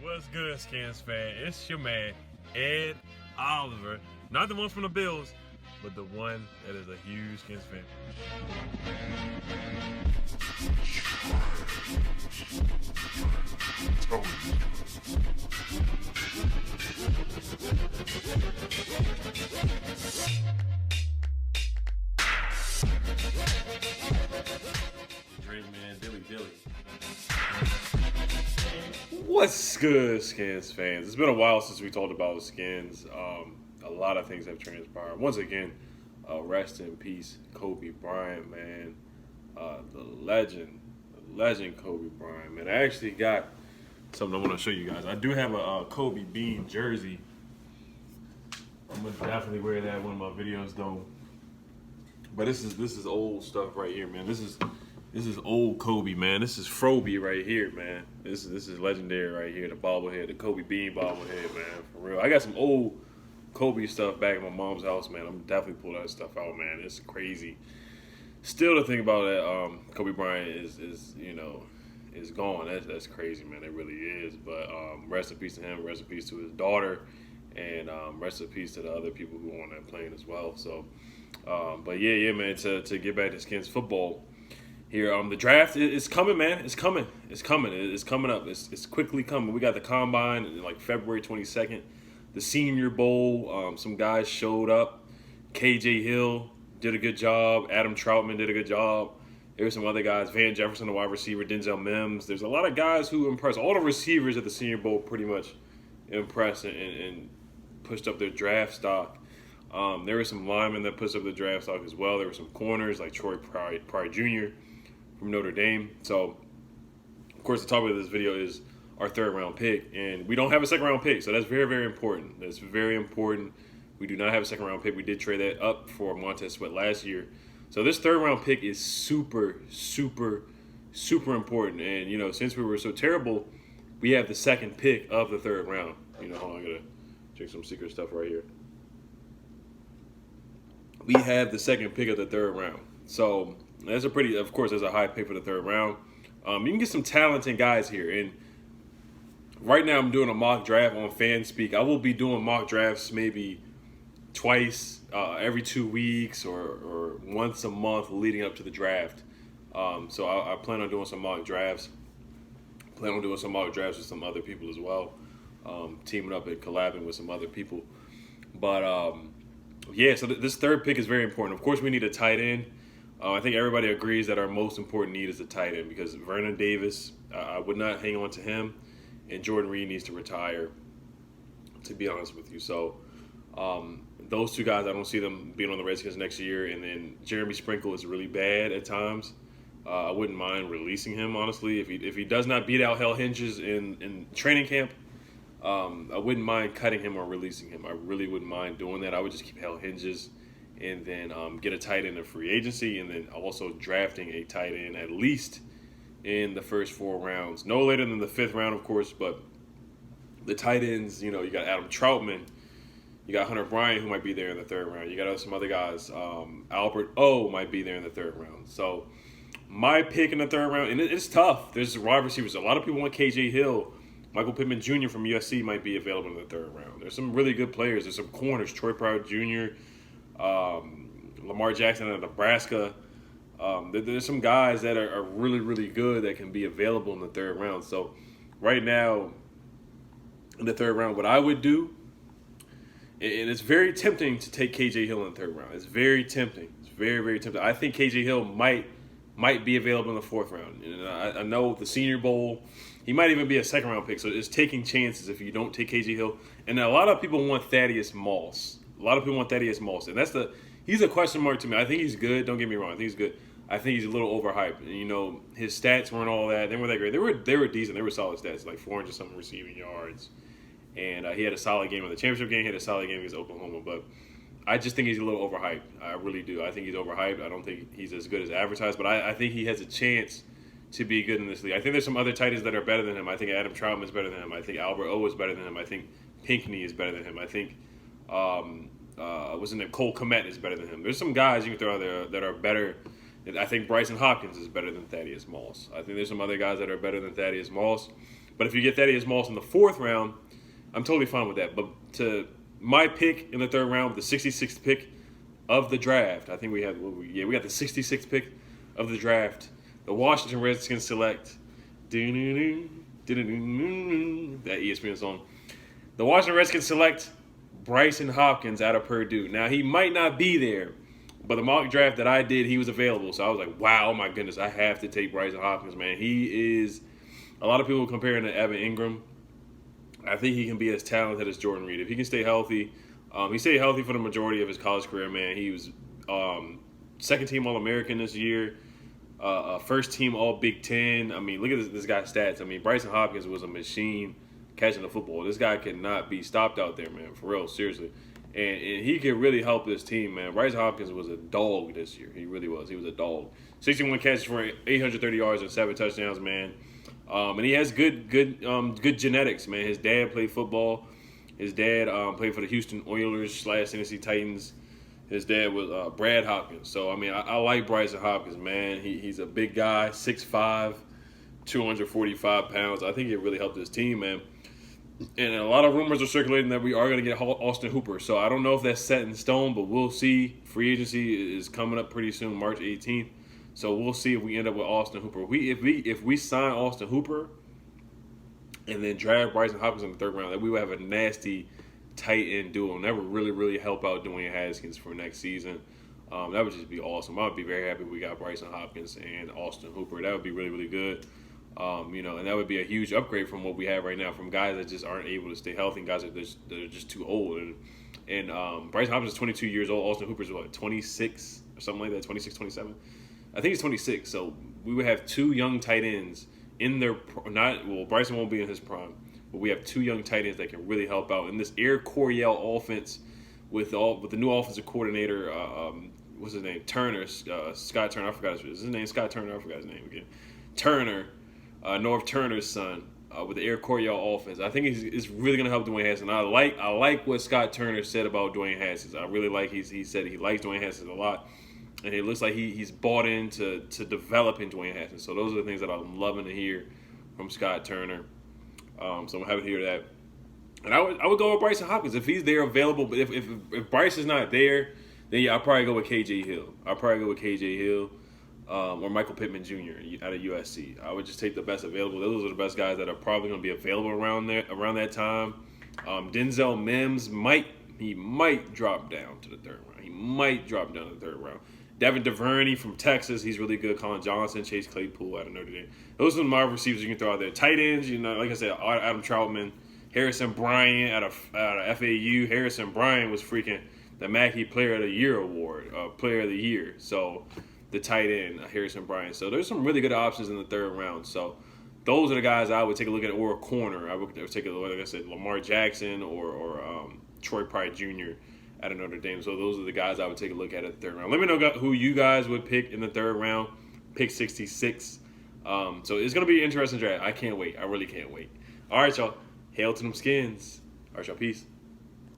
What's good, Skins fan? It's your man, Ed Oliver. Not the one from the Bills, but the one that is a huge Skins fan. Drink, man, dilly. What's good, Skins fans? It's been a while since we talked about the Skins. A lot of things have transpired. Once again, rest in peace, Kobe Bryant, man. The legend Kobe Bryant, man. I actually got something I want to show you guys. I do have a Kobe Bean jersey. I'm gonna definitely wear that in one of my videos, though. But this is old stuff right here, man. This is old Kobe, man. This is Froby right here, man. This is legendary right here. The bobblehead, the Kobe Bean bobblehead, man. For real. I got some old Kobe stuff back at my mom's house, man. I'm definitely pulling that stuff out, man. It's crazy. Still, the thing about that, Kobe Bryant is gone. That's crazy, man. It really is. But rest in peace to him. Rest in peace to his daughter, and rest in peace to the other people who were on that plane as well. So, but yeah, man. To get back to Skins football. Here, the draft is coming, man. It's coming. It's coming up. It's quickly coming. We got the combine in like February 22nd. The Senior Bowl. Some guys showed up. KJ Hill did a good job. Adam Troutman did a good job. There were some other guys. Van Jefferson, the wide receiver. Denzel Mims. There's a lot of guys who impressed. All the receivers at the Senior Bowl pretty much impressed and pushed up their draft stock. There were some linemen that pushed up their draft stock as well. There were some corners like Troy Pryor Jr. from Notre Dame. So, of course, the topic of this video is our third-round pick. And we don't have a second-round pick, so that's very, very important. That's very important. We do not have a second-round pick. We did trade that up for Montez Sweat last year. So this third-round pick is super, super, super important. And, since we were so terrible, we have the second pick of the third round. Hold on, I'm going to drink some secret stuff right here. We have the second pick of the third round. So that's there's a high pick for the third round. You can get some talented guys here. And right now I'm doing a mock draft on FanSpeak. I will be doing mock drafts maybe twice every 2 weeks or once a month leading up to the draft. So I plan on doing some mock drafts. Plan on doing some mock drafts with some other people as well. Teaming up and collabing with some other people. But so this third pick is very important. Of course, we need a tight end. I think everybody agrees that our most important need is a tight end because Vernon Davis, I would not hang on to him, and Jordan Reed needs to retire, to be honest with you. So those two guys, I don't see them being on the Redskins next year. And then Jeremy Sprinkle is really bad at times. I wouldn't mind releasing him, honestly. If he does not beat out Hell Hinges in training camp, I wouldn't mind cutting him or releasing him. I really wouldn't mind doing that. I would just keep Hell Hinges and then get a tight end in free agency, and then also drafting a tight end at least in the first 4 rounds. No later than the 5th round, of course, but the tight ends, you got Adam Troutman, you got Hunter Bryant, who might be there in the 3rd round. You got some other guys. Albert O might be there in the 3rd round. So my pick in the 3rd round, and it's tough. There's wide receivers. A lot of people want KJ Hill. Michael Pittman Jr. from USC might be available in the 3rd round. There's some really good players. There's some corners. Troy Pryor Jr., Lamar Jackson out of Nebraska. There's some guys that are really, really good that can be available in the 3rd round. So right now, in the 3rd round, what I would do, and it's very tempting to take KJ Hill in the 3rd round. It's very tempting. It's very, very tempting. I think KJ Hill might be available in the 4th round. And I know the Senior Bowl, he might even be a 2nd round pick. So it's taking chances if you don't take KJ Hill. And a lot of people want Thaddeus Moss. And he's a question mark to me. I think he's good. Don't get me wrong. I think he's good. I think he's a little overhyped. And, his stats weren't all that. They weren't that great. They were decent. They were solid stats, like 400-something receiving yards. And he had a solid game in the championship game. He had a solid game against Oklahoma. But I just think he's a little overhyped. I really do. I think he's overhyped. I don't think he's as good as advertised. But I think he has a chance to be good in this league. I think there's some other tight ends that are better than him. I think Adam Troutman is better than him. I think Albert O is better than him. I think Pinckney is better than him. I think what's his name? Cole Kmet is better than him. There's some guys you can throw out there that are better. I think Bryson Hopkins is better than Thaddeus Moss. I think there's some other guys that are better than Thaddeus Moss. But if you get Thaddeus Moss in the 4th round, I'm totally fine with that. But to my pick in the 3rd round, the 66th pick of the draft, I think we got the 66th pick of the draft. The Washington Redskins select that ESPN song. The Washington Redskins select Brycen Hopkins out of Purdue. Now, he might not be there, but the mock draft that I did, he was available. So I was like, wow, oh my goodness, I have to take Brycen Hopkins, man. He is, a lot of people compare him to Evan Ingram. I think he can be as talented as Jordan Reed. If he can stay healthy, he stayed healthy for the majority of his college career, man. He was 2nd-team All-American this year, 1st-team All-Big Ten. I mean, look at this guy's stats. I mean, Brycen Hopkins was a machine catching the football. This guy cannot be stopped out there, man, for real, seriously. And he could really help this team, man. Brycen Hopkins was a dog this year. He really was. He was a dog. 61 catches for 830 yards and 7 touchdowns, man. And he has good genetics, man. His dad played football. His dad played for the Houston Oilers / Tennessee Titans. His dad was Brad Hopkins. So, I mean, I like Brycen Hopkins, man. He's a big guy, 6'5", 245 pounds. I think it really helped his team, man. And a lot of rumors are circulating that we are going to get Austin Hooper. So I don't know if that's set in stone, but we'll see. Free agency is coming up pretty soon, March 18th. So we'll see if we end up with Austin Hooper. If we sign Austin Hooper and then draft Brycen Hopkins in the 3rd round, then we would have a nasty tight end duo. And that would really, really help out Dwayne Haskins for next season. That would just be awesome. I would be very happy if we got Brycen Hopkins and Austin Hooper. That would be really, really good. And that would be a huge upgrade from what we have right now, from guys that just aren't able to stay healthy, and guys that are just too old. And Brycen Hopkins is 22 years old. Austin Hooper's 26 or something like that, 26, 27. I think he's 26. So we would have 2 young tight ends in their Brycen won't be in his prime, but we have 2 young tight ends that can really help out in this Air Coryell offense with the new offensive coordinator. What's his name? Scott Turner. I forgot his name. Scott Turner. I forgot his name again. Turner. North Turner's son, with the Air Coryell offense. I think it's really going to help Dwayne Haskins. I like what Scott Turner said about Dwayne Haskins. I really like he said he likes Dwayne Haskins a lot, and it looks like he's bought into developing Dwayne Haskins. So those are the things that I'm loving to hear from Scott Turner. So I'm happy to hear that. And I would go with Brycen Hopkins if he's there available. But if Bryce is not there, then yeah, I'll probably go with KJ Hill. Or Michael Pittman Jr. out of USC. I would just take the best available. Those are the best guys that are probably going to be available around that time. Denzel Mims might drop down to the 3rd round. Devin DuVernay from Texas, he's really good. Colin Johnson, Chase Claypool out of Notre Dame. Those are my receivers you can throw out there. Tight ends, like I said, Adam Troutman, Harrison Bryant out of FAU. Harrison Bryant was freaking the Mackey Player of the Year award, Player of the Year. So the tight end, Harrison Bryant. So there's some really good options in the 3rd round. So those are the guys I would take a look at, or a corner. I would take a look, like I said, Lamar Jackson or Troy Pride Jr. out of Notre Dame. So those are the guys I would take a look at the 3rd round. Let me know who you guys would pick in the 3rd round. Pick 66. So it's going to be an interesting draft. I can't wait. I really can't wait. All right, y'all. Hail to them Skins. All right, y'all. Peace.